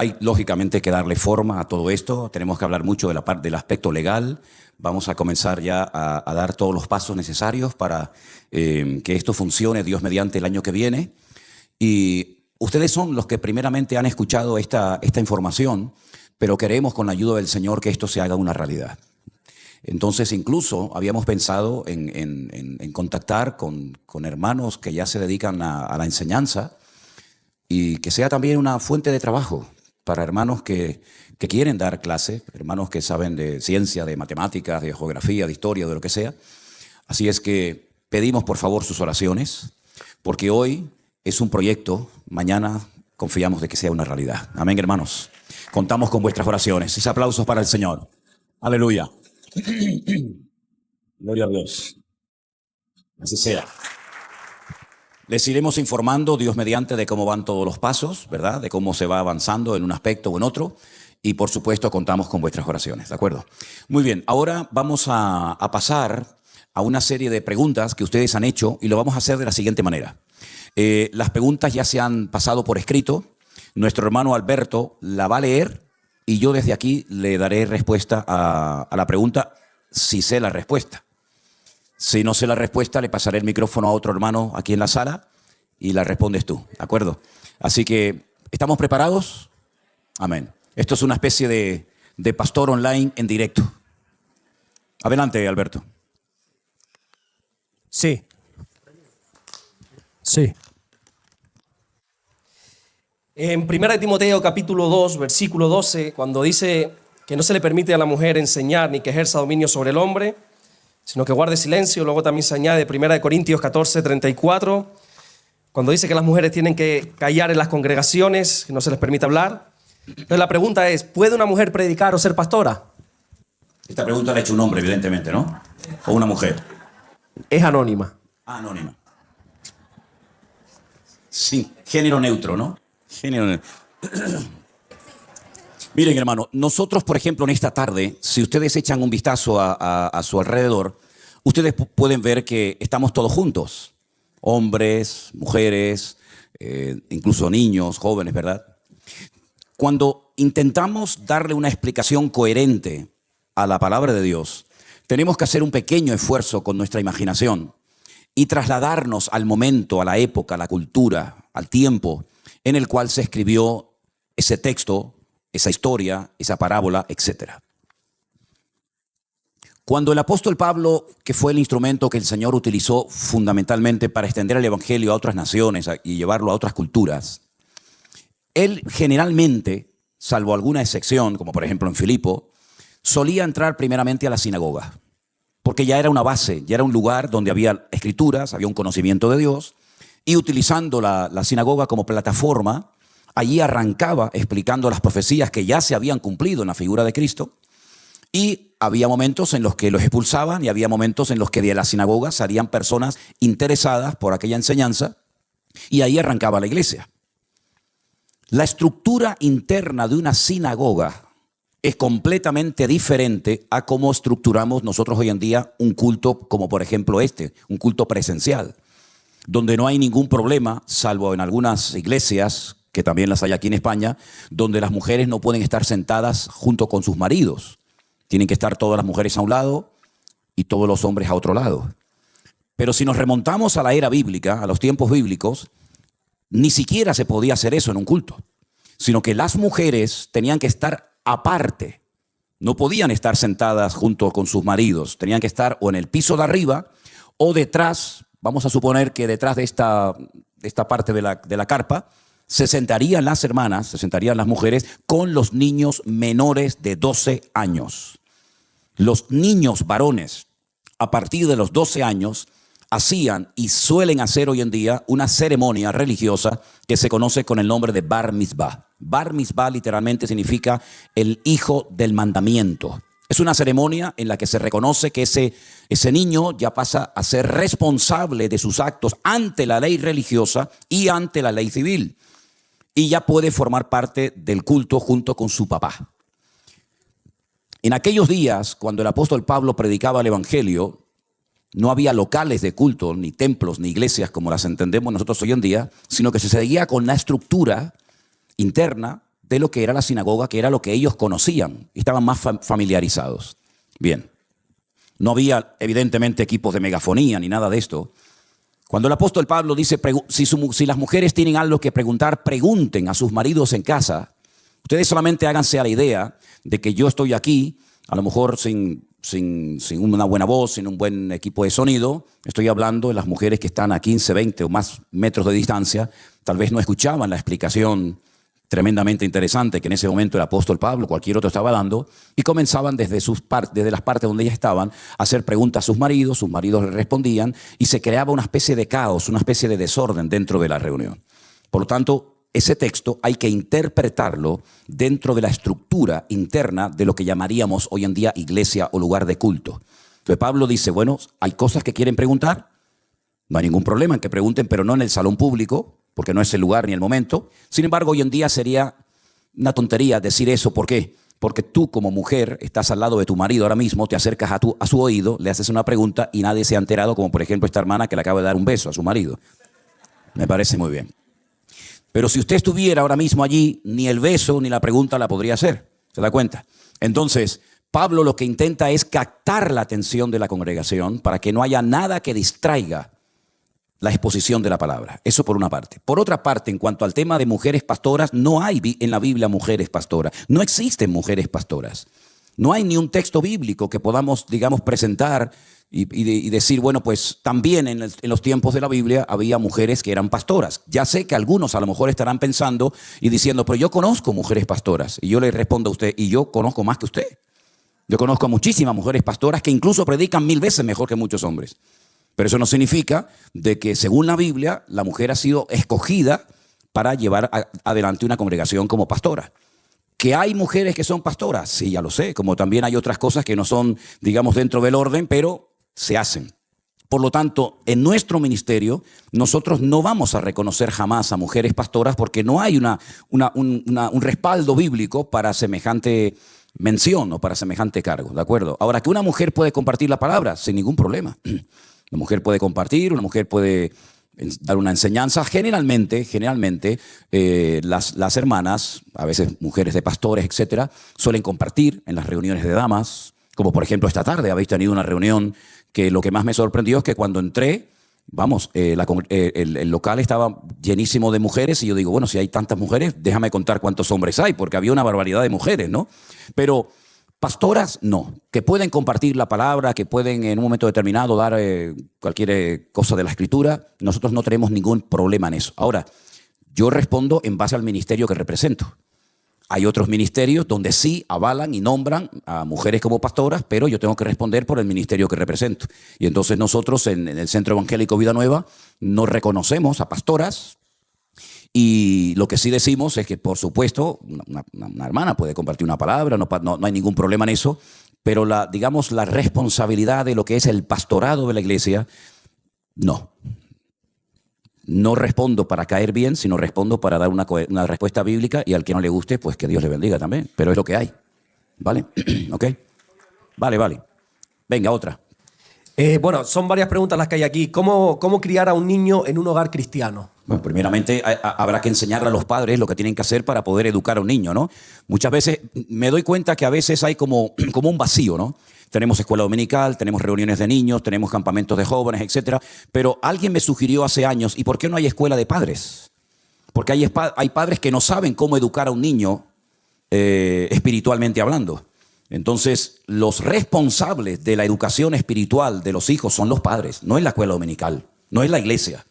Hay lógicamente que darle forma a todo esto. Tenemos que hablar mucho de la parte del aspecto legal. Vamos a comenzar ya a dar todos los pasos necesarios para que esto funcione, Dios mediante, el año que viene. Y ustedes son los que primeramente han escuchado esta información, pero queremos con la ayuda del Señor que esto se haga una realidad. Entonces, incluso habíamos pensado en contactar con hermanos que ya se dedican a la enseñanza y que sea también una fuente de trabajo para hermanos que quieren dar clase, hermanos que saben de ciencia, de matemáticas, de geografía, de historia, de lo que sea. Así es que pedimos por favor sus oraciones, porque hoy es un proyecto, mañana confiamos de que sea una realidad. Amén, hermanos. Contamos con vuestras oraciones. Ese aplausos para el Señor. Aleluya. Gloria a Dios. Así sea. Les iremos informando, Dios mediante, de cómo van todos los pasos, ¿verdad? De cómo se va avanzando en un aspecto o en otro. Y por supuesto contamos con vuestras oraciones, ¿de acuerdo? Muy bien, ahora vamos a pasar a una serie de preguntas que ustedes han hecho y lo vamos a hacer de la siguiente manera. Las preguntas ya se han pasado por escrito. Nuestro hermano Alberto la va a leer y yo desde aquí le daré respuesta a la pregunta si sé la respuesta. Si no sé la respuesta, le pasaré el micrófono a otro hermano aquí en la sala y la respondes tú, ¿de acuerdo? Así que, ¿estamos preparados? Amén. Esto es una especie de pastor online en directo. Adelante, Alberto. Sí. Sí. En 1 Timoteo capítulo 2, versículo 12, cuando dice que no se le permite a la mujer enseñar ni que ejerza dominio sobre el hombre, sino que guarde silencio. Luego también se añade 1 Corintios 14, 34, cuando dice que las mujeres tienen que callar en las congregaciones, que no se les permite hablar. Entonces la pregunta es, ¿puede una mujer predicar o ser pastora? Esta pregunta la ha hecho un hombre, evidentemente, ¿no? ¿O una mujer? Es anónima. Anónima. Sí, género neutro, ¿no? Género neutro. Miren, hermano, nosotros, por ejemplo, en esta tarde, si ustedes echan un vistazo a su alrededor, ustedes pueden ver que estamos todos juntos. Hombres, mujeres, incluso niños, jóvenes, ¿verdad? Cuando intentamos darle una explicación coherente a la palabra de Dios, tenemos que hacer un pequeño esfuerzo con nuestra imaginación y trasladarnos al momento, a la época, a la cultura, al tiempo en el cual se escribió ese texto, esa historia, esa parábola, etc. Cuando el apóstol Pablo, que fue el instrumento que el Señor utilizó fundamentalmente para extender el evangelio a otras naciones y llevarlo a otras culturas, él generalmente, salvo alguna excepción, como por ejemplo en Filipo, solía entrar primeramente a la sinagoga, porque ya era una base, ya era un lugar donde había escrituras, había un conocimiento de Dios, y utilizando la sinagoga como plataforma, allí arrancaba explicando las profecías que ya se habían cumplido en la figura de Cristo, y había momentos en los que los expulsaban y había momentos en los que de la sinagoga salían personas interesadas por aquella enseñanza, y ahí arrancaba la iglesia. La estructura interna de una sinagoga es completamente diferente a cómo estructuramos nosotros hoy en día un culto como por ejemplo un culto presencial, donde no hay ningún problema, salvo en algunas iglesias, que también las hay aquí en España, donde las mujeres no pueden estar sentadas junto con sus maridos. Tienen que estar todas las mujeres a un lado y todos los hombres a otro lado. Pero si nos remontamos a la era bíblica, a los tiempos bíblicos, ni siquiera se podía hacer eso en un culto, sino que las mujeres tenían que estar aparte. No podían estar sentadas junto con sus maridos. Tenían que estar o en el piso de arriba o detrás. Vamos a suponer que detrás de esta parte de la carpa se sentarían las hermanas, se sentarían las mujeres con los niños menores de 12 años. Los niños varones, a partir de los 12 años, hacían y suelen hacer hoy en día una ceremonia religiosa que se conoce con el nombre de Bar Mitzvah. Bar Mitzvah literalmente significa el hijo del mandamiento. Es una ceremonia en la que se reconoce que ese niño ya pasa a ser responsable de sus actos ante la ley religiosa y ante la ley civil. Y ya puede formar parte del culto junto con su papá. En aquellos días, cuando el apóstol Pablo predicaba el evangelio, no había locales de culto, ni templos, ni iglesias como las entendemos nosotros hoy en día, sino que se seguía con la estructura interna de lo que era la sinagoga, que era lo que ellos conocían, estaban más familiarizados. Bien, no había evidentemente equipos de megafonía ni nada de esto. Cuando el apóstol Pablo dice, si las mujeres tienen algo que preguntar, pregunten a sus maridos en casa. Ustedes solamente háganse a la idea de que yo estoy aquí, a lo mejor sin una buena voz, sin un buen equipo de sonido. Estoy hablando de las mujeres que están a 15, 20 o más metros de distancia. Tal vez no escuchaban la explicación tremendamente interesante que en ese momento el apóstol Pablo, cualquier otro, estaba dando, y comenzaban desde las partes donde ellas estaban a hacer preguntas a sus maridos les respondían, y se creaba una especie de caos, una especie de desorden dentro de la reunión. Por lo tanto, ese texto hay que interpretarlo dentro de la estructura interna de lo que llamaríamos hoy en día iglesia o lugar de culto. Entonces Pablo dice, bueno, hay cosas que quieren preguntar, no hay ningún problema en que pregunten, pero no en el salón público, porque no es el lugar ni el momento. Sin embargo, hoy en día sería una tontería decir eso. ¿Por qué? Porque tú como mujer estás al lado de tu marido ahora mismo, te acercas a su oído, le haces una pregunta y nadie se ha enterado, como por ejemplo esta hermana que le acaba de dar un beso a su marido. Me parece muy bien. Pero si usted estuviera ahora mismo allí, ni el beso ni la pregunta la podría hacer. ¿Se da cuenta? Entonces, Pablo lo que intenta es captar la atención de la congregación para que no haya nada que distraiga la exposición de la palabra. Eso por una parte. Por otra parte, en cuanto al tema de mujeres pastoras, no hay en la Biblia mujeres pastoras. No existen mujeres pastoras. No hay ni un texto bíblico que podamos, digamos, presentar y decir, bueno, pues también en los tiempos de la Biblia había mujeres que eran pastoras. Ya sé que algunos a lo mejor estarán pensando y diciendo, pero yo conozco mujeres pastoras. Y yo le respondo a usted, y yo conozco más que usted. Yo conozco a muchísimas mujeres pastoras que incluso predican 1000 veces mejor que muchos hombres. Pero eso no significa de que, según la Biblia, la mujer ha sido escogida para llevar adelante una congregación como pastora. ¿Que hay mujeres que son pastoras? Sí, ya lo sé, como también hay otras cosas que no son, digamos, dentro del orden, pero se hacen. Por lo tanto, en nuestro ministerio, nosotros no vamos a reconocer jamás a mujeres pastoras porque no hay un respaldo bíblico para semejante mención o para semejante cargo, ¿de acuerdo? Ahora, que una mujer puede compartir la palabra sin ningún problema. Una mujer puede compartir, una mujer puede dar una enseñanza. Generalmente, las hermanas, a veces mujeres de pastores, etcétera, suelen compartir en las reuniones de damas, como por ejemplo esta tarde habéis tenido una reunión que lo que más me sorprendió es que cuando entré, el local estaba llenísimo de mujeres y yo digo, bueno, si hay tantas mujeres, déjame contar cuántos hombres hay, porque había una barbaridad de mujeres, ¿no? Pero pastoras, no, que pueden compartir la palabra, que pueden en un momento determinado dar cualquier cosa de la escritura. Nosotros no tenemos ningún problema en eso. Ahora, yo respondo en base al ministerio que represento. Hay otros ministerios donde sí avalan y nombran a mujeres como pastoras, pero yo tengo que responder por el ministerio que represento. Y entonces nosotros en el Centro Evangélico Vida Nueva no reconocemos a pastoras. Y lo que sí decimos es que, por supuesto, una hermana puede compartir una palabra, no hay ningún problema en eso, pero la responsabilidad de lo que es el pastorado de la iglesia, no. No respondo para caer bien, sino respondo para dar una respuesta bíblica, y al que no le guste, pues que Dios le bendiga también. Pero es lo que hay. ¿Vale? ¿Ok? Vale. Venga, otra. Bueno, son varias preguntas las que hay aquí. ¿Cómo criar a un niño en un hogar cristiano? Bueno, primeramente habrá que enseñarle a los padres lo que tienen que hacer para poder educar a un niño, ¿no? Muchas veces me doy cuenta que a veces hay como un vacío, ¿no? Tenemos escuela dominical, tenemos reuniones de niños, tenemos campamentos de jóvenes, etcétera. Pero alguien me sugirió hace años, ¿y por qué no hay escuela de padres? Porque hay padres que no saben cómo educar a un niño espiritualmente hablando. Entonces, los responsables de la educación espiritual de los hijos son los padres, no es la escuela dominical, no es la iglesia.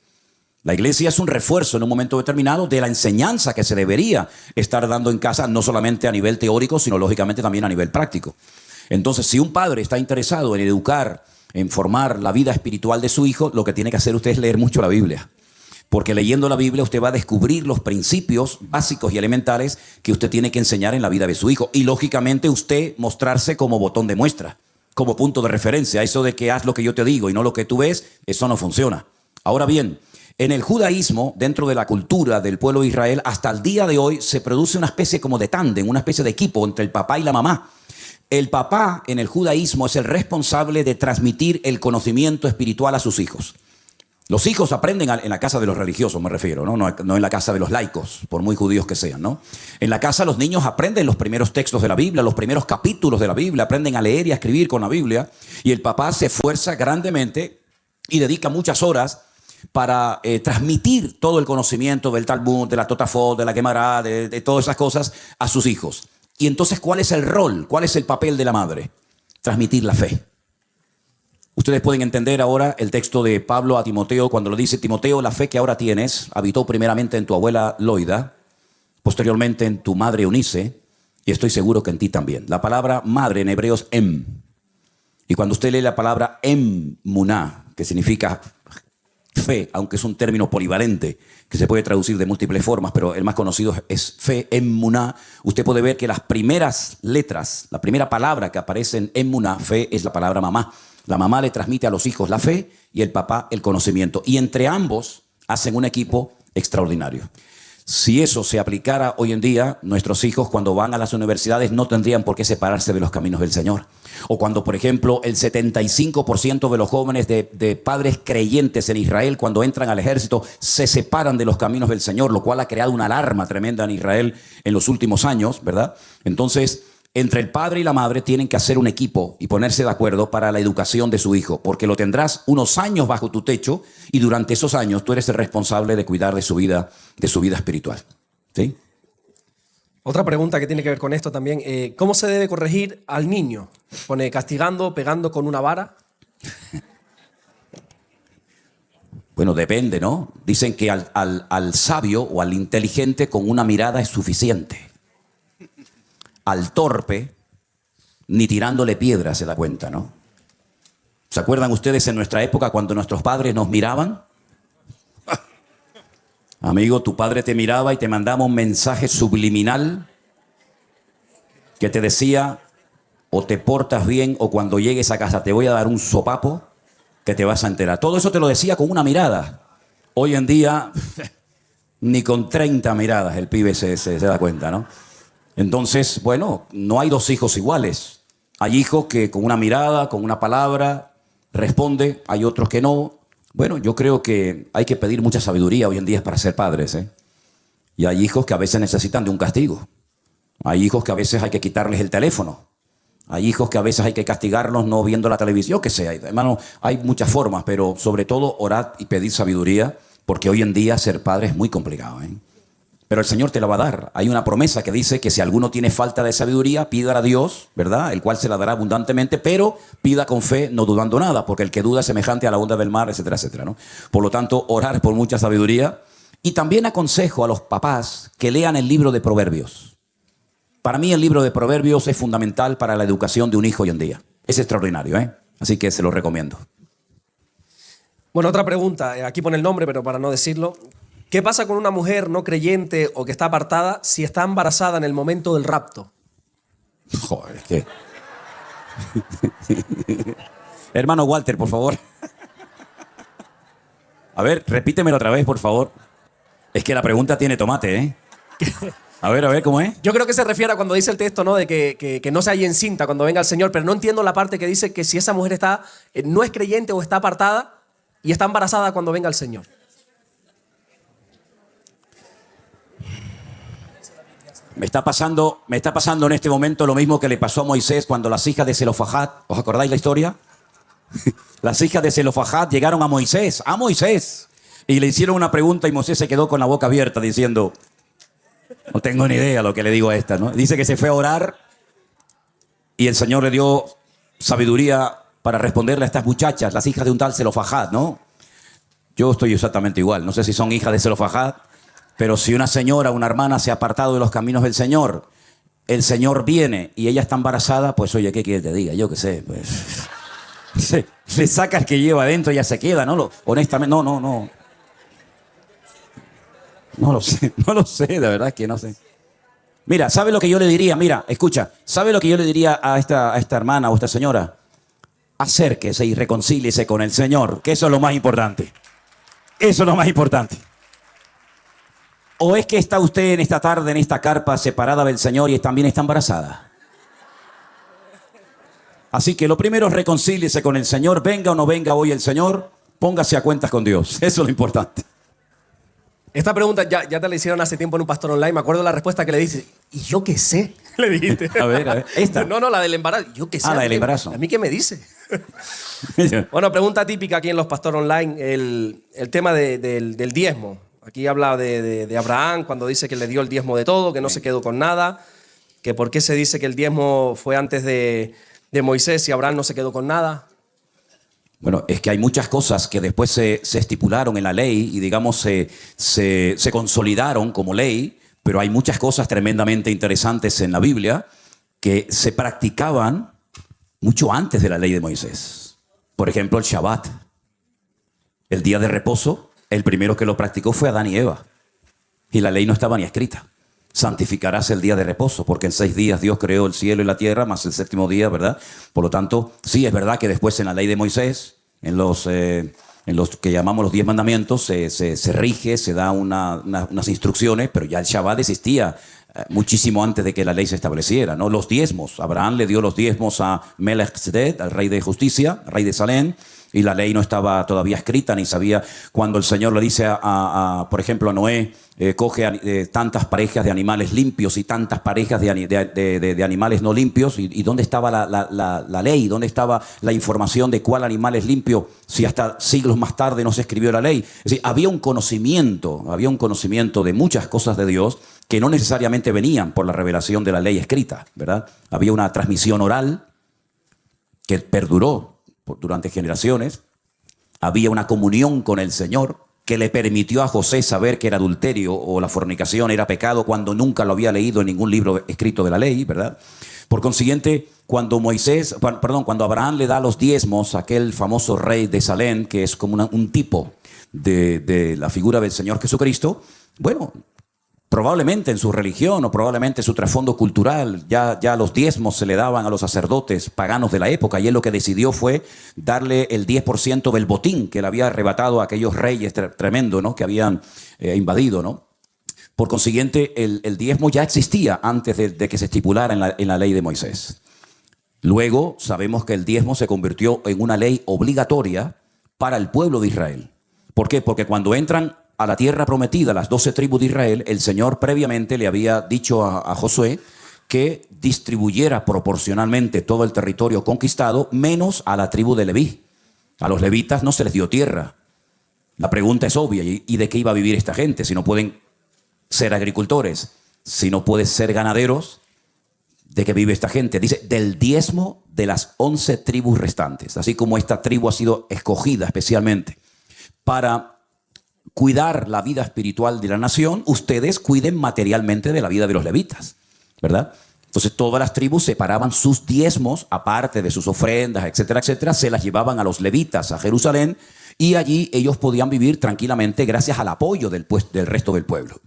La iglesia es un refuerzo en un momento determinado de la enseñanza que se debería estar dando en casa, no solamente a nivel teórico, sino lógicamente también a nivel práctico. Entonces, si un padre está interesado en educar, en formar la vida espiritual de su hijo, lo que tiene que hacer usted es leer mucho la Biblia. Porque leyendo la Biblia usted va a descubrir los principios básicos y elementales que usted tiene que enseñar en la vida de su hijo. Y lógicamente usted mostrarse como botón de muestra, como punto de referencia. Eso de que haz lo que yo te digo y no lo que tú ves, eso no funciona. Ahora bien, en el judaísmo, dentro de la cultura del pueblo de Israel, hasta el día de hoy se produce una especie como de tándem, una especie de equipo entre el papá y la mamá. El papá en el judaísmo es el responsable de transmitir el conocimiento espiritual a sus hijos. Los hijos aprenden en la casa de los religiosos, me refiero, ¿no? No en la casa de los laicos, por muy judíos que sean, ¿no? En la casa los niños aprenden los primeros textos de la Biblia, los primeros capítulos de la Biblia, aprenden a leer y a escribir con la Biblia, y el papá se esfuerza grandemente y dedica muchas horas para transmitir todo el conocimiento del Talmud, de la Totafot, de la Gemara, de todas esas cosas a sus hijos. Y entonces, ¿cuál es el rol? ¿Cuál es el papel de la madre? Transmitir la fe. Ustedes pueden entender ahora el texto de Pablo a Timoteo cuando lo dice: Timoteo, la fe que ahora tienes habitó primeramente en tu abuela Loida, posteriormente en tu madre Eunice, y estoy seguro que en ti también. La palabra madre en hebreo es em. Y cuando usted lee la palabra emuná, que significa fe, aunque es un término polivalente, que se puede traducir de múltiples formas, pero el más conocido es fe, emuná, usted puede ver que las primeras letras, la primera palabra que aparece en emuná, fe, es la palabra mamá. La mamá le transmite a los hijos la fe y el papá el conocimiento. Y entre ambos hacen un equipo extraordinario. Si eso se aplicara hoy en día, nuestros hijos cuando van a las universidades no tendrían por qué separarse de los caminos del Señor. O cuando, por ejemplo, el 75% de los jóvenes de padres creyentes en Israel, cuando entran al ejército, se separan de los caminos del Señor, lo cual ha creado una alarma tremenda en Israel en los últimos años, ¿verdad? Entonces, entre el padre y la madre tienen que hacer un equipo y ponerse de acuerdo para la educación de su hijo, porque lo tendrás unos años bajo tu techo y durante esos años tú eres el responsable de cuidar de su vida espiritual. ¿Sí? Otra pregunta que tiene que ver con esto también, ¿cómo se debe corregir al niño? ¿Pone castigando, pegando con una vara? Bueno, depende, ¿no? Dicen que al sabio o al inteligente con una mirada es suficiente. Al torpe, ni tirándole piedras se da cuenta, ¿no? ¿Se acuerdan ustedes en nuestra época cuando nuestros padres nos miraban? Amigo, tu padre te miraba y te mandaba un mensaje subliminal que te decía: o te portas bien o cuando llegues a casa te voy a dar un sopapo que te vas a enterar. Todo eso te lo decía con una mirada. Hoy en día, ni con 30 miradas el pibe se da cuenta, ¿no? Entonces, bueno, no hay dos hijos iguales. Hay hijos que con una mirada, con una palabra, responde. Hay otros que no. Bueno, yo creo que hay que pedir mucha sabiduría hoy en día para ser padres, ¿eh? Y hay hijos que a veces necesitan de un castigo. Hay hijos que a veces hay que quitarles el teléfono. Hay hijos que a veces hay que castigarlos no viendo la televisión, que sea. Hermano, hay muchas formas, pero sobre todo orad y pedir sabiduría, porque hoy en día ser padre es muy complicado, ¿eh? Pero el Señor te la va a dar. Hay una promesa que dice que si alguno tiene falta de sabiduría, pida a Dios, ¿verdad? El cual se la dará abundantemente, pero pida con fe, no dudando nada, porque el que duda es semejante a la onda del mar, etcétera, etcétera, ¿no? Por lo tanto, orar por mucha sabiduría. Y también aconsejo a los papás que lean el libro de Proverbios. Para mí el libro de Proverbios es fundamental para la educación de un hijo hoy en día. Es extraordinario, ¿eh? Así que se lo recomiendo. Bueno, otra pregunta. Aquí pone el nombre, pero para no decirlo. ¿Qué pasa con una mujer no creyente o que está apartada si está embarazada en el momento del rapto? Joder, es que... Hermano Walter, por favor. A ver, repítemelo otra vez, por favor. Es que la pregunta tiene tomate, ¿eh? A ver, ¿cómo es? Yo creo que se refiere a cuando dice el texto, ¿no? De que no se halla encinta cuando venga el Señor, pero no entiendo la parte que dice que si esa mujer está, no es creyente o está apartada y está embarazada cuando venga el Señor. Me está pasando en este momento lo mismo que le pasó a Moisés cuando las hijas de Zelofajad, ¿os acordáis la historia? Las hijas de Zelofajad llegaron a Moisés, y le hicieron una pregunta y Moisés se quedó con la boca abierta diciendo, no tengo ni idea lo que le digo a esta, ¿no? Dice que se fue a orar y el Señor le dio sabiduría para responderle a estas muchachas, las hijas de un tal Zelofajad, ¿no? Yo estoy exactamente igual, no sé si son hijas de Zelofajad, pero si una señora, una hermana se ha apartado de los caminos del Señor, el Señor viene y ella está embarazada, pues oye, ¿qué quieres que te diga? Yo qué sé, pues... le saca el que lleva adentro y ya se queda, ¿no? Honestamente, no. No lo sé, de verdad que no sé. Mira, ¿sabe lo que yo le diría? Mira, escucha, ¿sabe lo que yo le diría a esta hermana o a esta señora? Acérquese y reconcíliese con el Señor, que eso es lo más importante. Eso es lo más importante. ¿O es que está usted en esta tarde, en esta carpa, separada del Señor y también está embarazada? Así que lo primero es reconcíliese con el Señor, venga o no venga hoy el Señor, póngase a cuentas con Dios. Eso es lo importante. Esta pregunta ya te la hicieron hace tiempo en un pastor online. Me acuerdo la respuesta que le dice. ¿Y yo qué sé? Le dijiste. A ver. Esta. No, la del embarazo. ¿Yo qué sé? La del embarazo. ¿A mí qué me dice? Bueno, pregunta típica aquí en los pastor online. El tema del diezmo. Aquí habla de Abraham cuando dice que le dio el diezmo de todo, que no se quedó con nada. Que por qué se dice que el diezmo fue antes de Moisés y Abraham no se quedó con nada. Bueno, es que hay muchas cosas que después se estipularon en la ley y, digamos, se consolidaron como ley, pero hay muchas cosas tremendamente interesantes en la Biblia que se practicaban mucho antes de la ley de Moisés. Por ejemplo, el Shabbat, el día de reposo, el primero que lo practicó fue Adán y Eva. Y la ley no estaba ni escrita. Santificarás el día de reposo, porque en 6 días Dios creó el cielo y la tierra, más el 7º día, ¿verdad? Por lo tanto, sí, es verdad que después en la ley de Moisés, en los que llamamos los 10 mandamientos, se rige, se da unas instrucciones, pero ya el Shabbat existía muchísimo antes de que la ley se estableciera, ¿no? Los diezmos, Abraham le dio los diezmos a Melchizedek, al rey de justicia, rey de Salem, y la ley no estaba todavía escrita, ni sabía. Cuando el Señor le dice por ejemplo, a Noé, coge tantas parejas de animales limpios y tantas parejas de animales no limpios, y ¿dónde estaba la ley? ¿Dónde estaba la información de cuál animal es limpio si hasta siglos más tarde no se escribió la ley? Es decir, había un conocimiento de muchas cosas de Dios que no necesariamente venían por la revelación de la ley escrita, ¿verdad? Había una transmisión oral que perduró durante generaciones. Había una comunión con el Señor que le permitió a José saber que el adulterio o la fornicación era pecado cuando nunca lo había leído en ningún libro escrito de la ley, ¿verdad? Por consiguiente, cuando Abraham le da los diezmos a aquel famoso rey de Salem, que es como un tipo de la figura del Señor Jesucristo, bueno, probablemente en su religión o probablemente su trasfondo cultural, ya los diezmos se le daban a los sacerdotes paganos de la época, y él lo que decidió fue darle el 10% del botín que le había arrebatado a aquellos reyes tremendos, ¿no?, que habían invadido, ¿no? Por consiguiente, el diezmo ya existía antes de que se estipulara en la ley de Moisés. Luego sabemos que el diezmo se convirtió en una ley obligatoria para el pueblo de Israel. ¿Por qué? Porque cuando entran a la tierra prometida, las 12 tribus de Israel, el Señor previamente le había dicho a Josué que distribuyera proporcionalmente todo el territorio conquistado, menos a la tribu de Leví. A los levitas no se les dio tierra. La pregunta es obvia, ¿y de qué iba a vivir esta gente? Si no pueden ser agricultores, si no pueden ser ganaderos, ¿de qué vive esta gente? Dice, del diezmo de las 11 tribus restantes. Así como esta tribu ha sido escogida especialmente para cuidar la vida espiritual de la nación, ustedes cuiden materialmente de la vida de los levitas, ¿verdad? Entonces todas las tribus separaban sus diezmos, aparte de sus ofrendas, etcétera, etcétera, se las llevaban a los levitas a Jerusalén, y allí ellos podían vivir tranquilamente gracias al apoyo del resto del pueblo.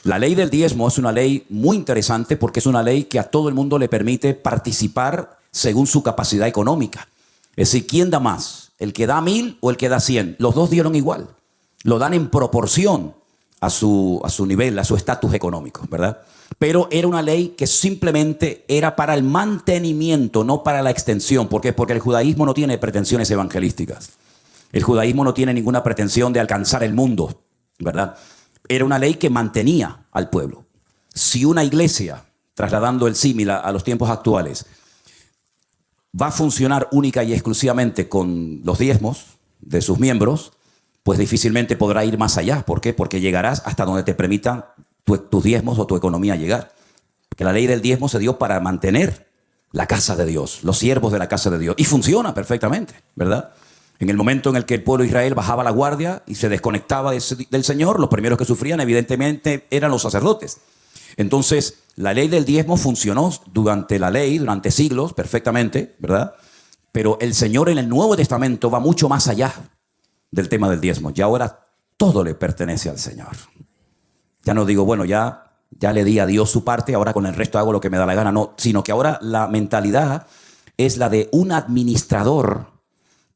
La ley del diezmo es una ley muy interesante porque es una ley que a todo el mundo le permite participar según su capacidad económica. Es decir, ¿quién da más? ¿El que da 1000 o el que da 100? Los dos dieron igual. Lo dan en proporción a su nivel, a su estatus económico, ¿verdad? Pero era una ley que simplemente era para el mantenimiento, no para la extensión. ¿Por qué? Porque el judaísmo no tiene pretensiones evangelísticas. El judaísmo no tiene ninguna pretensión de alcanzar el mundo, ¿verdad? Era una ley que mantenía al pueblo. Si una iglesia, trasladando el símil a los tiempos actuales, va a funcionar única y exclusivamente con los diezmos de sus miembros, pues difícilmente podrá ir más allá. ¿Por qué? Porque llegarás hasta donde te permitan tus diezmos o tu economía llegar. Porque la ley del diezmo se dio para mantener la casa de Dios, los siervos de la casa de Dios. Y funciona perfectamente, ¿verdad? En el momento en el que el pueblo de Israel bajaba la guardia y se desconectaba del Señor, los primeros que sufrían evidentemente eran los sacerdotes. Entonces, la ley del diezmo funcionó durante siglos perfectamente, ¿verdad? Pero el Señor en el Nuevo Testamento va mucho más allá del tema del diezmo. Ya ahora todo le pertenece al Señor. Ya no digo, bueno, ya le di a Dios su parte, ahora con el resto hago lo que me da la gana. No, sino que ahora la mentalidad es la de un administrador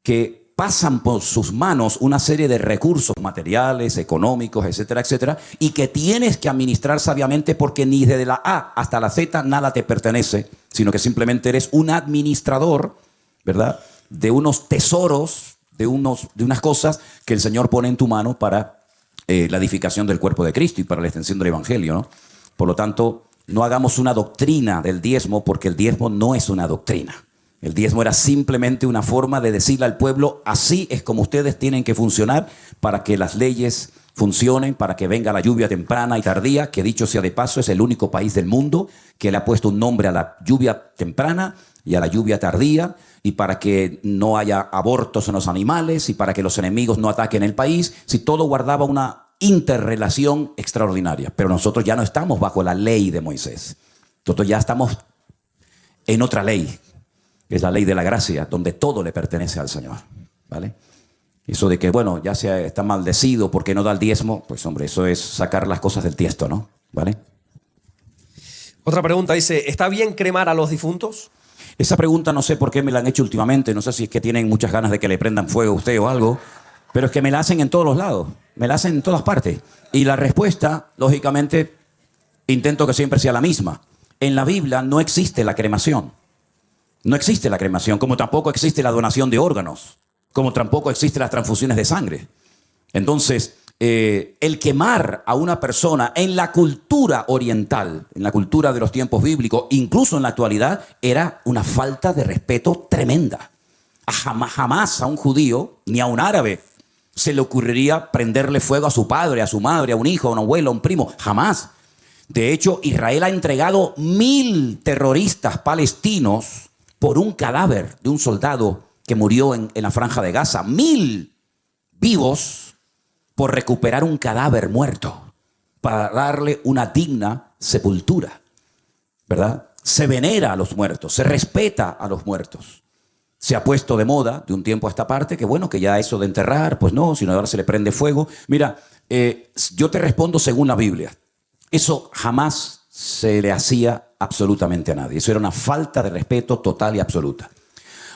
que pasan por sus manos una serie de recursos materiales, económicos, etcétera, etcétera, y que tienes que administrar sabiamente porque ni desde la A hasta la Z nada te pertenece, sino que simplemente eres un administrador, ¿verdad?, de unos tesoros de unas cosas que el Señor pone en tu mano para la edificación del cuerpo de Cristo y para la extensión del Evangelio, ¿no? Por lo tanto, no hagamos una doctrina del diezmo, porque el diezmo no es una doctrina. El diezmo era simplemente una forma de decirle al pueblo: así es como ustedes tienen que funcionar para que las leyes funcionen, para que venga la lluvia temprana y tardía, que dicho sea de paso es el único país del mundo que le ha puesto un nombre a la lluvia temprana y a la lluvia tardía, y para que no haya abortos en los animales y para que los enemigos no ataquen el país. Si todo guardaba una interrelación extraordinaria. Pero nosotros ya no estamos bajo la ley de Moisés. Nosotros ya estamos en otra ley, que es la ley de la gracia, donde todo le pertenece al Señor, ¿vale? Eso de que, bueno, ya está maldecido porque no da el diezmo, pues hombre, eso es sacar las cosas del tiesto, ¿no? ¿Vale? Otra pregunta dice, ¿está bien cremar a los difuntos? Esa pregunta no sé por qué me la han hecho últimamente, no sé si es que tienen muchas ganas de que le prendan fuego a usted o algo, pero es que me la hacen en todos los lados, me la hacen en todas partes. Y la respuesta, lógicamente, intento que siempre sea la misma. En la Biblia no existe la cremación. No existe la cremación, como tampoco existe la donación de órganos, como tampoco existen las transfusiones de sangre. Entonces, el quemar a una persona en la cultura oriental, en la cultura de los tiempos bíblicos, incluso en la actualidad, era una falta de respeto tremenda. Jamás a un judío, ni a un árabe, se le ocurriría prenderle fuego a su padre, a su madre, a un hijo, a un abuelo, a un primo. Jamás. De hecho, Israel ha entregado 1000 terroristas palestinos por un cadáver de un soldado que murió en la franja de Gaza. 1000 vivos por recuperar un cadáver muerto, para darle una digna sepultura, ¿verdad? Se venera a los muertos, se respeta a los muertos. Se ha puesto de moda de un tiempo a esta parte que, bueno, que ya eso de enterrar, pues no, sino ahora se le prende fuego. Mira, yo te respondo según la Biblia. Eso jamás se le hacía absolutamente a nadie. Eso era una falta de respeto total y absoluta.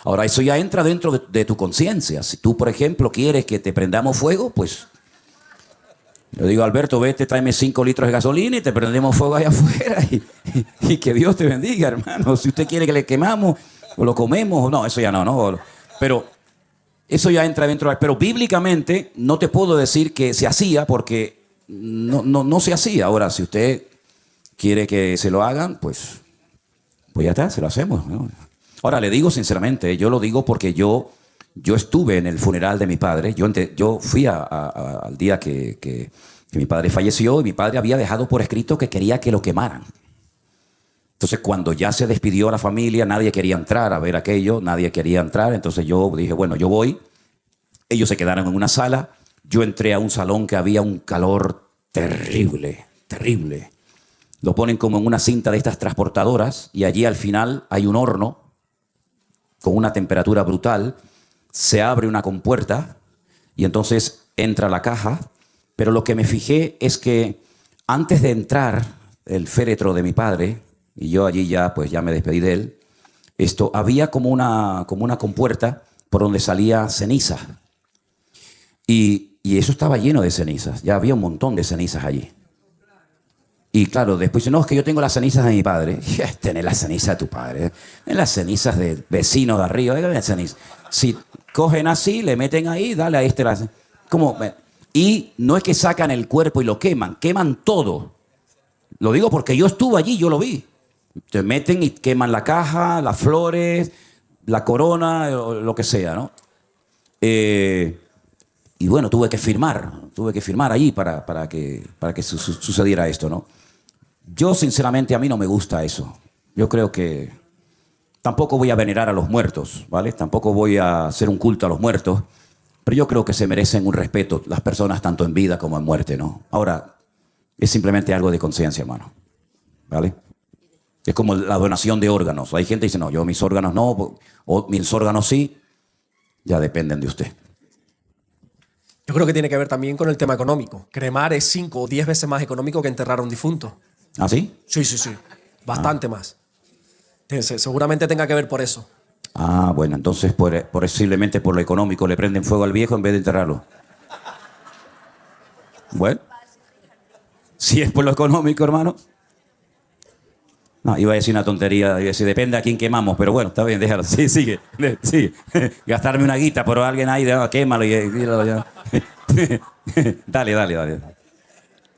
Ahora, eso ya entra dentro de tu conciencia. Si tú, por ejemplo, quieres que te prendamos fuego, pues yo digo: Alberto, vete, tráeme 5 litros de gasolina y te prendemos fuego allá afuera y que Dios te bendiga, hermano. Si usted quiere que le quemamos o lo comemos, o no, eso ya no. Pero eso ya entra dentro. Pero bíblicamente no te puedo decir que se hacía, porque no se hacía. Ahora, si usted quiere que se lo hagan, pues ya está, se lo hacemos, ¿no? Ahora, le digo sinceramente, yo lo digo porque yo estuve en el funeral de mi padre. Yo fui al día que mi padre falleció, y mi padre había dejado por escrito que quería que lo quemaran. Entonces, cuando ya se despidió la familia, nadie quería entrar a ver aquello, nadie quería entrar. Entonces yo dije, bueno, yo voy. Ellos se quedaron en una sala. Yo entré a un salón que había un calor terrible, terrible. Lo ponen como en una cinta de estas transportadoras, y allí al final hay un horno con una temperatura brutal. Se abre una compuerta y entonces entra la caja. Pero lo que me fijé es que antes de entrar el féretro de mi padre, y yo allí ya me despedí de él, había como una compuerta por donde salía ceniza. Y eso estaba lleno de cenizas. Ya había un montón de cenizas allí. Y claro, después dice: no, es que yo tengo las cenizas de mi padre. Tenés las cenizas de tu padre. Tenés las cenizas del vecino de arriba. Si cogen así, le meten ahí, dale a ¿cómo? Y no es que sacan el cuerpo y lo queman todo. Lo digo porque yo estuve allí, yo lo vi. Te meten y queman la caja, las flores, la corona, lo que sea, ¿no? Y bueno, tuve que firmar allí para que sucediera esto, ¿no? Yo, sinceramente, a mí no me gusta eso. Yo creo que tampoco voy a venerar a los muertos, ¿vale? Tampoco voy a hacer un culto a los muertos, pero yo creo que se merecen un respeto las personas, tanto en vida como en muerte, ¿no? Ahora, es simplemente algo de conciencia, hermano, ¿vale? Es como la donación de órganos. Hay gente que dice: no, yo mis órganos no, o mis órganos sí. Ya dependen de usted. Yo creo que tiene que ver también con el tema económico. Cremar es 5 o 10 veces más económico que enterrar a un difunto. ¿Ah, sí? Sí. Bastante más. Seguramente tenga que ver por eso. Ah, bueno, entonces posiblemente por lo económico le prenden fuego al viejo en vez de enterrarlo. Bueno, si es por lo económico, hermano. No, iba a decir una tontería, iba a decir, depende a quién quemamos, pero bueno, está bien, déjalo. Sí, sigue, sigue. Gastarme una guita, pero alguien ahí, quémalo y ya. Dale.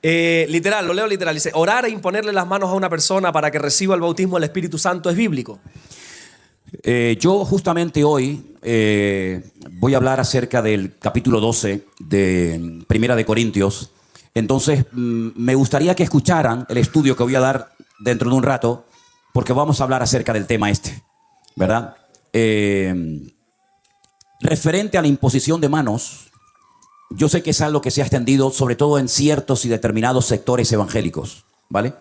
Literal, lo leo literal. Dice, orar e imponerle las manos a una persona para que reciba el bautismo del Espíritu Santo es bíblico. Yo justamente hoy voy a hablar acerca del capítulo 12 de Primera de Corintios. Entonces, me gustaría que escucharan el estudio que voy a dar dentro de un rato, porque vamos a hablar acerca del tema este, ¿verdad? Referente a la imposición de manos, yo sé que es algo que se ha extendido sobre todo en ciertos y determinados sectores evangélicos, ¿vale?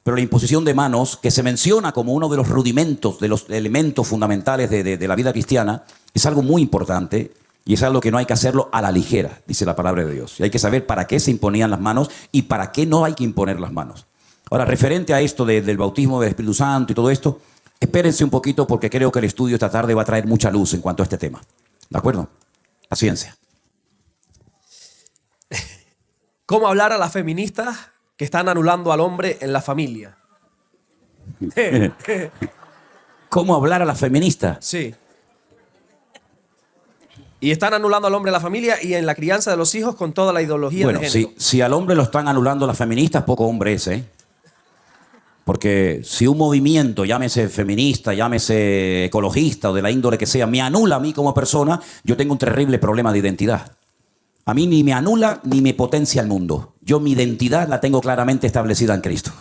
Pero la imposición de manos, que se menciona como uno de los rudimentos, de los elementos fundamentales de la vida cristiana, es algo muy importante y es algo que no hay que hacerlo a la ligera, dice la palabra de Dios. Y hay que saber para qué se imponían las manos y para qué no hay que imponer las manos. Ahora, referente a esto del bautismo del Espíritu Santo y todo esto, espérense un poquito porque creo que el estudio esta tarde va a traer mucha luz en cuanto a este tema. ¿De acuerdo? Paciencia. ¿Cómo hablar a las feministas que están anulando al hombre en la familia? ¿Cómo hablar a las feministas? Sí. Y están anulando al hombre en la familia y en la crianza de los hijos con toda la ideología Bueno, de género. si al hombre lo están anulando las feministas, poco hombre es, ¿eh? Porque si un movimiento, llámese feminista, llámese ecologista o de la índole que sea, me anula a mí como persona, yo tengo un terrible problema de identidad. A mí ni me anula ni me potencia el mundo. Yo mi identidad la tengo claramente establecida en Cristo.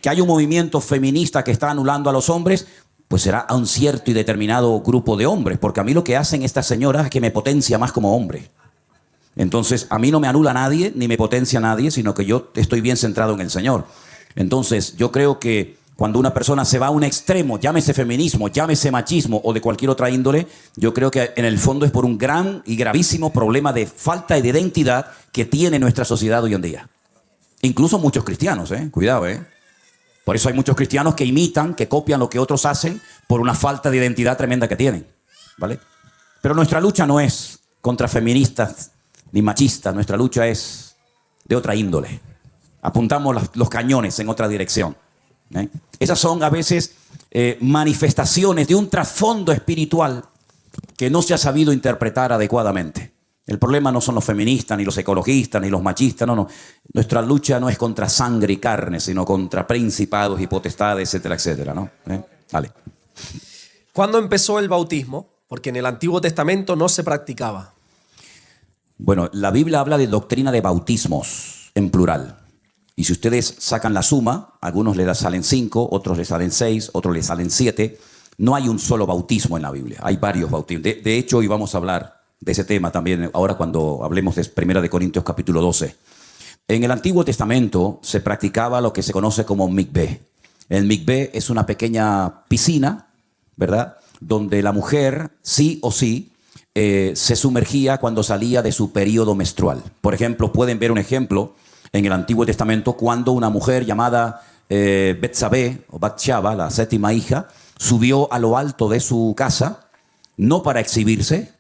Que hay un movimiento feminista que está anulando a los hombres, pues será a un cierto y determinado grupo de hombres, porque a mí lo que hacen estas señoras es que me potencia más como hombre. Entonces, a mí no me anula nadie, ni me potencia nadie, sino que yo estoy bien centrado en el Señor. Entonces, yo creo que cuando una persona se va a un extremo, llámese feminismo, llámese machismo o de cualquier otra índole, yo creo que en el fondo es por un gran y gravísimo problema de falta de identidad que tiene nuestra sociedad hoy en día. Incluso muchos cristianos, cuidado, Por eso hay muchos cristianos que imitan, que copian lo que otros hacen por una falta de identidad tremenda que tienen, ¿vale? Pero nuestra lucha no es contra feministas ni machistas, nuestra lucha es de otra índole. Apuntamos los cañones en otra dirección. Esas son a veces manifestaciones de un trasfondo espiritual que no se ha sabido interpretar adecuadamente. El problema no son los feministas, ni los ecologistas, ni los machistas, no. Nuestra lucha no es contra sangre y carne, sino contra principados y potestades, etcétera, etcétera, ¿no? Vale. ¿Cuándo empezó el bautismo? Porque en el Antiguo Testamento no se practicaba. Bueno, la Biblia habla de doctrina de bautismos en plural. Y si ustedes sacan la suma, a algunos les salen 5, otros les salen 6, otros les salen 7. No hay un solo bautismo en la Biblia, hay varios bautismos. De hecho, hoy vamos a hablar de ese tema también, ahora cuando hablemos de 1 de Corintios capítulo 12. En el Antiguo Testamento se practicaba lo que se conoce como mikvé. El mikvé es una pequeña piscina, ¿verdad?, donde la mujer sí o sí se sumergía cuando salía de su periodo menstrual. Por ejemplo, pueden ver un ejemplo en el Antiguo Testamento cuando una mujer llamada Betsabé o Batsheba, la séptima hija, subió a lo alto de su casa, no para exhibirse,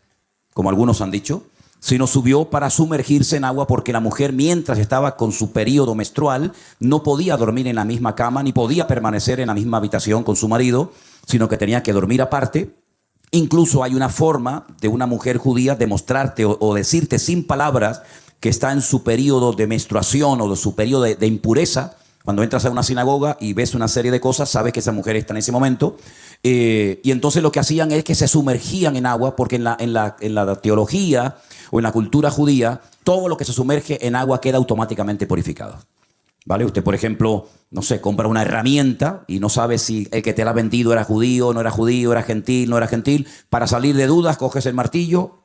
como algunos han dicho, sino subió para sumergirse en agua porque la mujer, mientras estaba con su periodo menstrual, no podía dormir en la misma cama ni podía permanecer en la misma habitación con su marido, sino que tenía que dormir aparte. Incluso hay una forma de una mujer judía de mostrarte o decirte sin palabras que está en su periodo de menstruación o de su periodo de impureza. Cuando entras a una sinagoga y ves una serie de cosas, sabes que esa mujer está en ese momento. Y entonces lo que hacían es que se sumergían en agua, porque en la teología o en la cultura judía, todo lo que se sumerge en agua queda automáticamente purificado. ¿Vale? Usted, por ejemplo, no sé, compra una herramienta y no sabe si el que te la ha vendido era judío, no era judío, era gentil, no era gentil. Para salir de dudas, coges el martillo,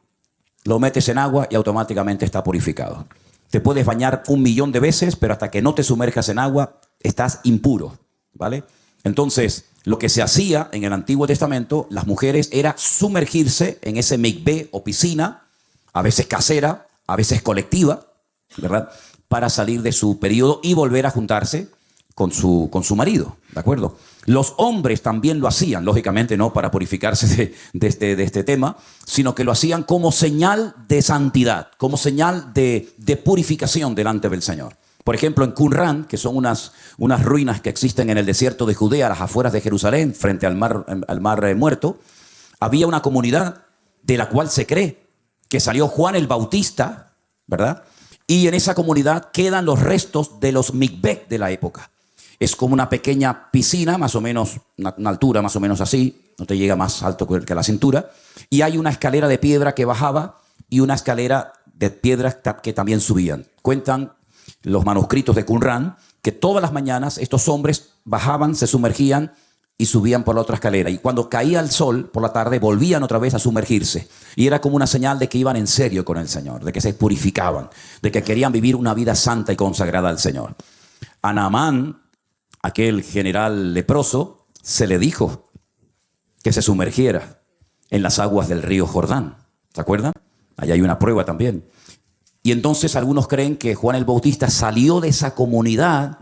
lo metes en agua y automáticamente está purificado. Te puedes bañar 1.000.000 de veces, pero hasta que no te sumerjas en agua, estás impuro, ¿vale? Entonces, lo que se hacía en el Antiguo Testamento, las mujeres, era sumergirse en ese mikvé o piscina, a veces casera, a veces colectiva, ¿verdad?, para salir de su periodo y volver a juntarse con su marido, ¿de acuerdo? Los hombres también lo hacían, lógicamente no para purificarse de este tema, sino que lo hacían como señal de santidad, como señal de purificación delante del Señor. Por ejemplo, en Qumran, que son unas ruinas que existen en el desierto de Judea, a las afueras de Jerusalén, frente al mar Muerto, había una comunidad de la cual se cree que salió Juan el Bautista, ¿verdad? Y en esa comunidad quedan los restos de los mikveh de la época. Es como una pequeña piscina, más o menos, una altura más o menos así, no te llega más alto que la cintura, y hay una escalera de piedra que bajaba y una escalera de piedras que también subían. Cuentan los manuscritos de Qumran que todas las mañanas estos hombres bajaban, se sumergían y subían por la otra escalera. Y cuando caía el sol por la tarde, volvían otra vez a sumergirse. Y era como una señal de que iban en serio con el Señor, de que se purificaban, de que querían vivir una vida santa y consagrada al Señor. A Naamán, aquel general leproso, se le dijo que se sumergiera en las aguas del río Jordán. ¿Se acuerdan? Allá hay una prueba también. Y entonces algunos creen que Juan el Bautista salió de esa comunidad,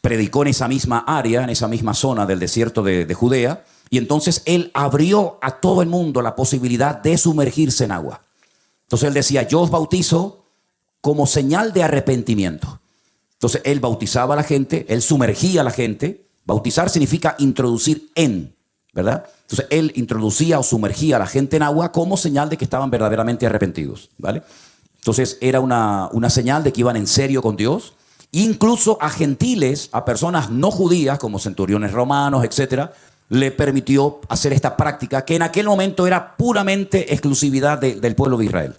predicó en esa misma área, en esa misma zona del desierto de Judea, y entonces él abrió a todo el mundo la posibilidad de sumergirse en agua. Entonces él decía, yo os bautizo como señal de arrepentimiento. Entonces él bautizaba a la gente, él sumergía a la gente. Bautizar significa introducir en, ¿verdad? Entonces él introducía o sumergía a la gente en agua como señal de que estaban verdaderamente arrepentidos, ¿vale? Entonces era una señal de que iban en serio con Dios. Incluso a gentiles, a personas no judías, como centuriones romanos, etcétera, le permitió hacer esta práctica que en aquel momento era puramente exclusividad del pueblo de Israel.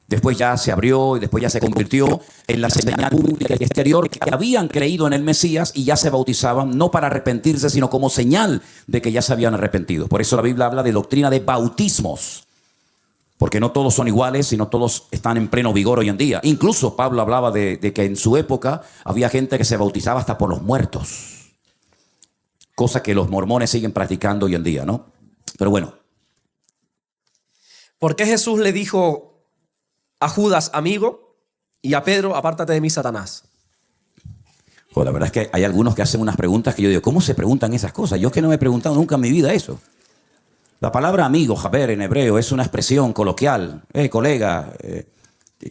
Después ya se abrió y después ya se convirtió en la señal pública y exterior que habían creído en el Mesías y ya se bautizaban, no para arrepentirse, sino como señal de que ya se habían arrepentido. Por eso la Biblia habla de doctrina de bautismos. Porque no todos son iguales, sino todos están en pleno vigor hoy en día. Incluso Pablo hablaba de que en su época había gente que se bautizaba hasta por los muertos. Cosa que los mormones siguen practicando hoy en día, ¿no? Pero bueno. ¿Por qué Jesús le dijo a Judas, amigo, y a Pedro, apártate de mí, Satanás? Pues la verdad es que hay algunos que hacen unas preguntas que yo digo, ¿cómo se preguntan esas cosas? Yo es que no me he preguntado nunca en mi vida eso. La palabra amigo, jaber, en hebreo, es una expresión coloquial. Colega,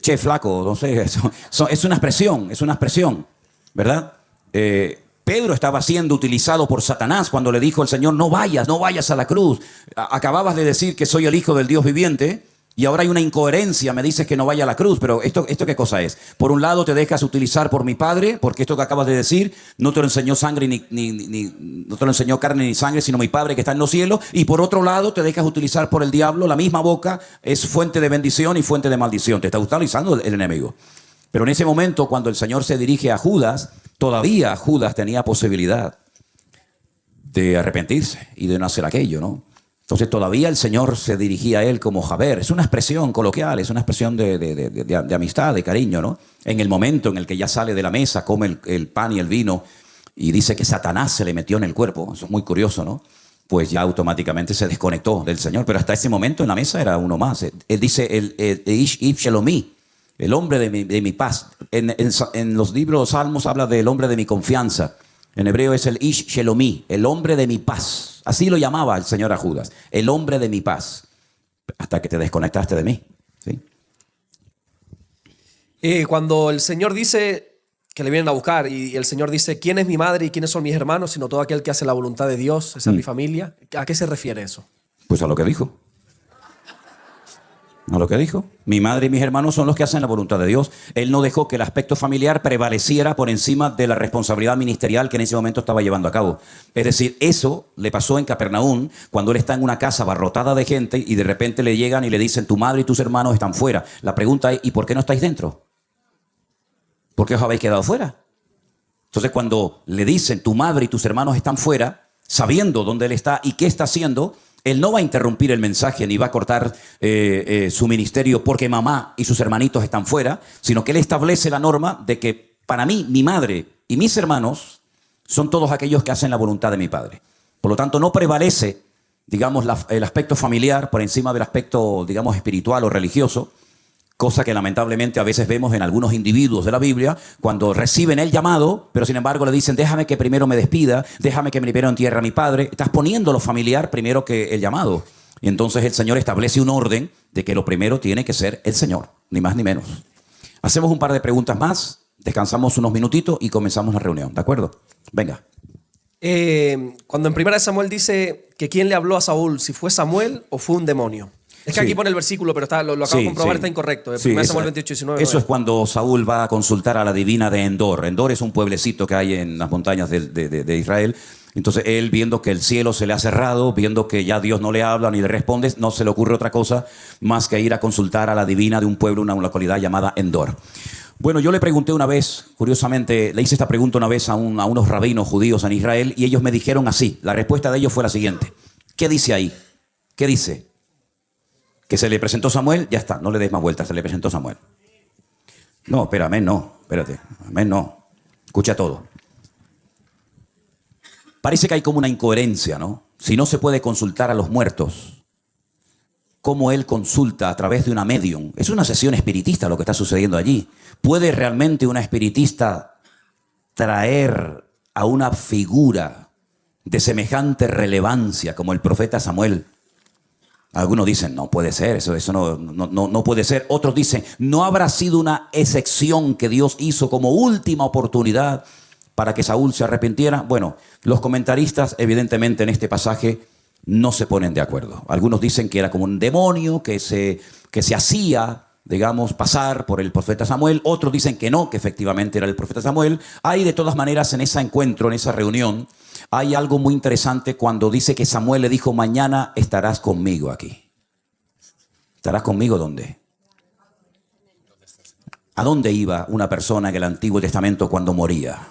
che, flaco, no sé. Es una expresión, ¿verdad? Pedro estaba siendo utilizado por Satanás cuando le dijo al Señor, no vayas a la cruz. Acababas de decir que soy el Hijo del Dios viviente y ahora hay una incoherencia, me dices que no vaya a la cruz, pero ¿esto qué cosa es? Por un lado te dejas utilizar por mi Padre, porque esto que acabas de decir no te lo enseñó sangre no te lo enseñó carne ni sangre, sino mi Padre que está en los cielos, y por otro lado te dejas utilizar por el diablo, la misma boca es fuente de bendición y fuente de maldición, te está utilizando el enemigo. Pero en ese momento, cuando el Señor se dirige a Judas, todavía Judas tenía posibilidad de arrepentirse y de no hacer aquello, ¿no? Entonces todavía el Señor se dirigía a él como jaber. Es una expresión coloquial, es una expresión de amistad, de cariño, ¿no? En el momento en el que ya sale de la mesa, come el pan y el vino y dice que Satanás se le metió en el cuerpo. Eso es muy curioso, ¿no? Pues ya automáticamente se desconectó del Señor. Pero hasta ese momento en la mesa era uno más. Él dice el Ish Shelomi, el hombre de mi paz. En los libros Salmos habla del hombre de mi confianza. En hebreo es el Ish Shelomi, el hombre de mi paz. Así lo llamaba el Señor a Judas, el hombre de mi paz, hasta que te desconectaste de mí. ¿Sí? Cuando el Señor dice que le vienen a buscar y el Señor dice, ¿quién es mi madre y quiénes son mis hermanos? Sino todo aquel que hace la voluntad de Dios, esa es mi familia. ¿A qué se refiere eso? Pues a lo que dijo. ¿No lo que dijo? Mi madre y mis hermanos son los que hacen la voluntad de Dios. Él no dejó que el aspecto familiar prevaleciera por encima de la responsabilidad ministerial que en ese momento estaba llevando a cabo. Es decir, eso le pasó en Capernaum cuando él está en una casa abarrotada de gente y de repente le llegan y le dicen, tu madre y tus hermanos están fuera. La pregunta es, ¿y por qué no estáis dentro? ¿Por qué os habéis quedado fuera? Entonces cuando le dicen, tu madre y tus hermanos están fuera, sabiendo dónde él está y qué está haciendo, él no va a interrumpir el mensaje ni va a cortar su ministerio porque mamá y sus hermanitos están fuera, sino que él establece la norma de que para mí, mi madre y mis hermanos son todos aquellos que hacen la voluntad de mi Padre. Por lo tanto, no prevalece, digamos, el aspecto familiar por encima del aspecto, digamos, espiritual o religioso, cosa que lamentablemente a veces vemos en algunos individuos de la Biblia cuando reciben el llamado, pero sin embargo le dicen, déjame que primero me despida, déjame que primero entierre a mi padre. Estás poniendo lo familiar primero que el llamado. Y entonces el Señor establece un orden de que lo primero tiene que ser el Señor, ni más ni menos. Hacemos un par de preguntas más. Descansamos unos minutitos y comenzamos la reunión, ¿de acuerdo? Venga. Cuando en 1 Samuel dice que quién le habló a Saúl, si fue Samuel o fue un demonio. Es que Sí. aquí pone el versículo, pero lo acabo de comprobar, está incorrecto. 1 Samuel 28, 19. Eso es cuando Saúl va a consultar a la divina de Endor. Endor es un pueblecito que hay en las montañas de Israel. Entonces él, viendo que el cielo se le ha cerrado, viendo que ya Dios no le habla ni le responde, no se le ocurre otra cosa más que ir a consultar a la divina de un pueblo, una localidad llamada Endor. Bueno, yo le pregunté una vez, curiosamente, le hice esta pregunta una vez a unos rabinos judíos en Israel y ellos me dijeron así. La respuesta de ellos fue la siguiente. ¿Qué dice ahí? ¿Qué dice? Que se le presentó Samuel, ya está, no le des más vueltas, se le presentó Samuel. No, espera, amén, no, espérate, amén, no. Escucha todo. Parece que hay como una incoherencia, ¿no? Si no se puede consultar a los muertos, ¿cómo él consulta a través de una medium? Es una sesión espiritista lo que está sucediendo allí. ¿Puede realmente una espiritista traer a una figura de semejante relevancia como el profeta Samuel? Algunos dicen, no puede ser, eso no puede ser. Otros dicen, ¿no habrá sido una excepción que Dios hizo como última oportunidad para que Saúl se arrepintiera? Bueno, los comentaristas evidentemente en este pasaje no se ponen de acuerdo. Algunos dicen que era como un demonio que se hacía, digamos, pasar por el profeta Samuel. Otros dicen que no, que efectivamente era el profeta Samuel. Hay de todas maneras en ese encuentro, en esa reunión, hay algo muy interesante cuando dice que Samuel le dijo, mañana estarás conmigo aquí. ¿Estarás conmigo dónde? ¿A dónde iba una persona en el Antiguo Testamento cuando moría?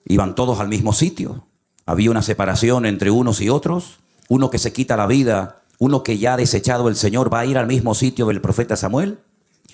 ¿Iban todos al mismo sitio? ¿Había una separación entre unos y otros? Uno que se quita la vida, uno que ya ha desechado el Señor, ¿va a ir al mismo sitio del profeta Samuel?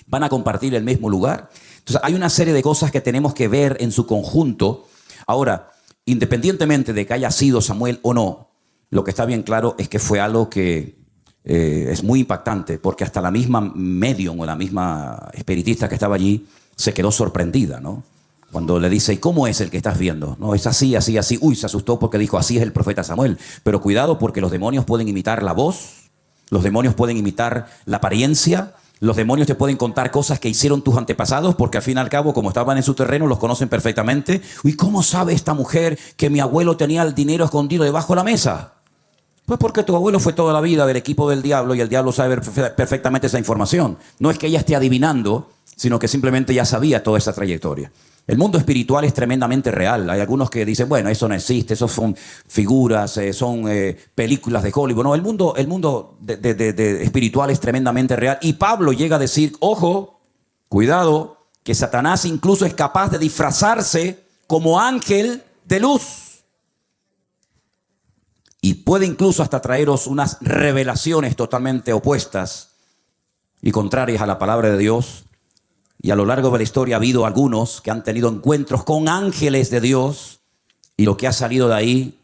¿Van a compartir el mismo lugar? Entonces hay una serie de cosas que tenemos que ver en su conjunto. Ahora, independientemente de que haya sido Samuel o no, lo que está bien claro es que fue algo que es muy impactante, porque hasta la misma medium o la misma espiritista que estaba allí se quedó sorprendida, ¿no? Cuando le dice, ¿y cómo es el que estás viendo? No, es así, así, así. Uy, se asustó porque dijo, así es el profeta Samuel. Pero cuidado porque los demonios pueden imitar la voz, los demonios pueden imitar la apariencia, los demonios te pueden contar cosas que hicieron tus antepasados porque al fin y al cabo, como estaban en su terreno, los conocen perfectamente. ¿Y cómo sabe esta mujer que mi abuelo tenía el dinero escondido debajo de la mesa? Pues porque tu abuelo fue toda la vida del equipo del diablo y el diablo sabe perfectamente esa información. No es que ella esté adivinando, sino que simplemente ya sabía toda esa trayectoria. El mundo espiritual es tremendamente real. Hay algunos que dicen, bueno, eso no existe, eso son figuras, son películas de Hollywood. No, el mundo espiritual es tremendamente real. Y Pablo llega a decir, ojo, cuidado, que Satanás incluso es capaz de disfrazarse como ángel de luz. Y puede incluso hasta traeros unas revelaciones totalmente opuestas y contrarias a la palabra de Dios. Y a lo largo de la historia ha habido algunos que han tenido encuentros con ángeles de Dios y lo que ha salido de ahí,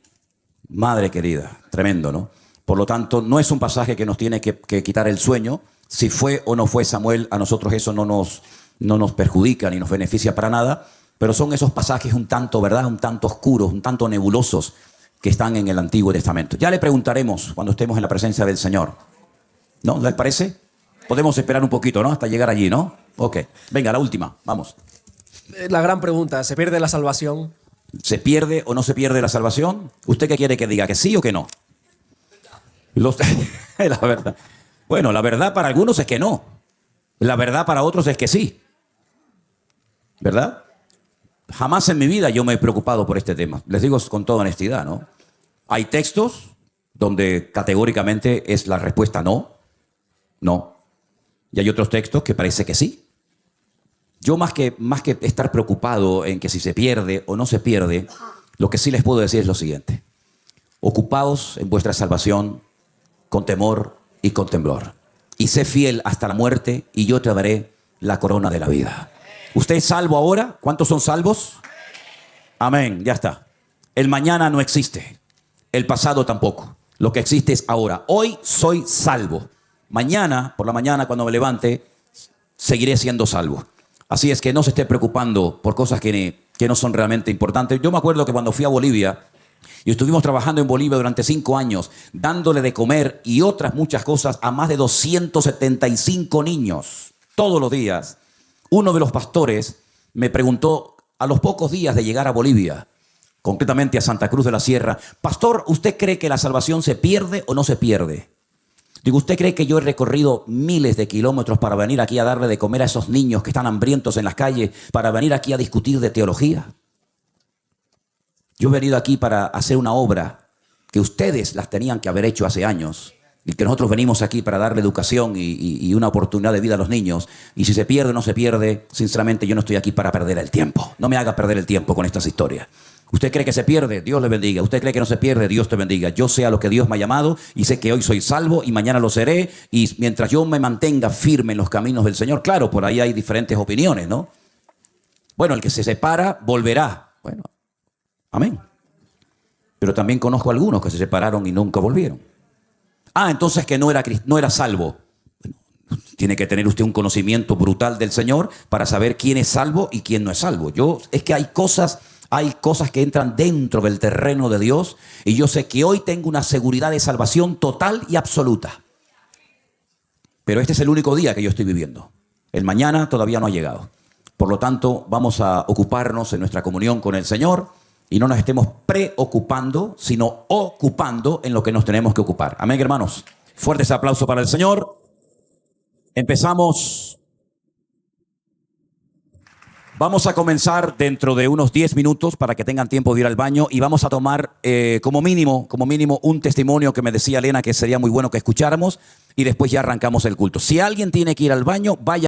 madre querida, tremendo, ¿no? Por lo tanto, no es un pasaje que nos tiene que quitar el sueño. Si fue o no fue Samuel, a nosotros eso no nos perjudica ni nos beneficia para nada, pero son esos pasajes un tanto, ¿verdad? Un tanto oscuros, un tanto nebulosos que están en el Antiguo Testamento. Ya le preguntaremos cuando estemos en la presencia del Señor. ¿No? ¿Les parece? Podemos esperar un poquito, ¿no? Hasta llegar allí, ¿no? Ok. Venga, la última. Vamos. La gran pregunta, ¿se pierde la salvación? ¿Se pierde o no se pierde la salvación? ¿Usted qué quiere que diga? ¿Que sí o que no? La verdad. Bueno, la verdad para algunos es que no. La verdad para otros es que sí. ¿Verdad? Jamás en mi vida yo me he preocupado por este tema. Les digo con toda honestidad, ¿no? Hay textos donde categóricamente es la respuesta no. No. Y hay otros textos que parece que sí. Yo más que estar preocupado en que si se pierde o no se pierde, lo que sí les puedo decir es lo siguiente. Ocupaos en vuestra salvación con temor y con temblor. Y sé fiel hasta la muerte y yo te daré la corona de la vida. ¿Usted es salvo ahora? ¿Cuántos son salvos? Amén, ya está. El mañana no existe. El pasado tampoco. Lo que existe es ahora. Hoy soy salvo. Mañana, por la mañana, cuando me levante, seguiré siendo salvo. Así es que no se esté preocupando por cosas que no son realmente importantes. Yo me acuerdo que cuando fui a Bolivia, y estuvimos trabajando en Bolivia durante 5 años, dándole de comer y otras muchas cosas a más de 275 niños, todos los días. Uno de los pastores me preguntó a los pocos días de llegar a Bolivia, concretamente a Santa Cruz de la Sierra: pastor, ¿usted cree que la salvación se pierde o no se pierde? Digo, ¿usted cree que yo he recorrido miles de kilómetros para venir aquí a darle de comer a esos niños que están hambrientos en las calles, para venir aquí a discutir de teología? Yo he venido aquí para hacer una obra que ustedes las tenían que haber hecho hace años, y que nosotros venimos aquí para darle educación y una oportunidad de vida a los niños. Y si se pierde o no se pierde, sinceramente yo no estoy aquí para perder el tiempo. No me haga perder el tiempo con estas historias. ¿Usted cree que se pierde? Dios le bendiga. ¿Usted cree que no se pierde? Dios te bendiga. Yo sé a lo que Dios me ha llamado y sé que hoy soy salvo y mañana lo seré. Y mientras yo me mantenga firme en los caminos del Señor, claro, por ahí hay diferentes opiniones, ¿no? Bueno, el que se separa volverá. Bueno, amén. Pero también conozco a algunos que se separaron y nunca volvieron. Ah, entonces que no era salvo. Bueno, tiene que tener usted un conocimiento brutal del Señor para saber quién es salvo y quién no es salvo. Es que hay cosas que entran dentro del terreno de Dios, y yo sé que hoy tengo una seguridad de salvación total y absoluta. Pero este es el único día que yo estoy viviendo. El mañana todavía no ha llegado. Por lo tanto, vamos a ocuparnos en nuestra comunión con el Señor y no nos estemos preocupando, sino ocupando en lo que nos tenemos que ocupar. Amén, hermanos. Fuerte ese aplauso para el Señor. Empezamos. Vamos a comenzar dentro de unos 10 minutos para que tengan tiempo de ir al baño, y vamos a tomar como mínimo un testimonio que me decía Elena que sería muy bueno que escucháramos, y después ya arrancamos el culto. Si alguien tiene que ir al baño, vaya.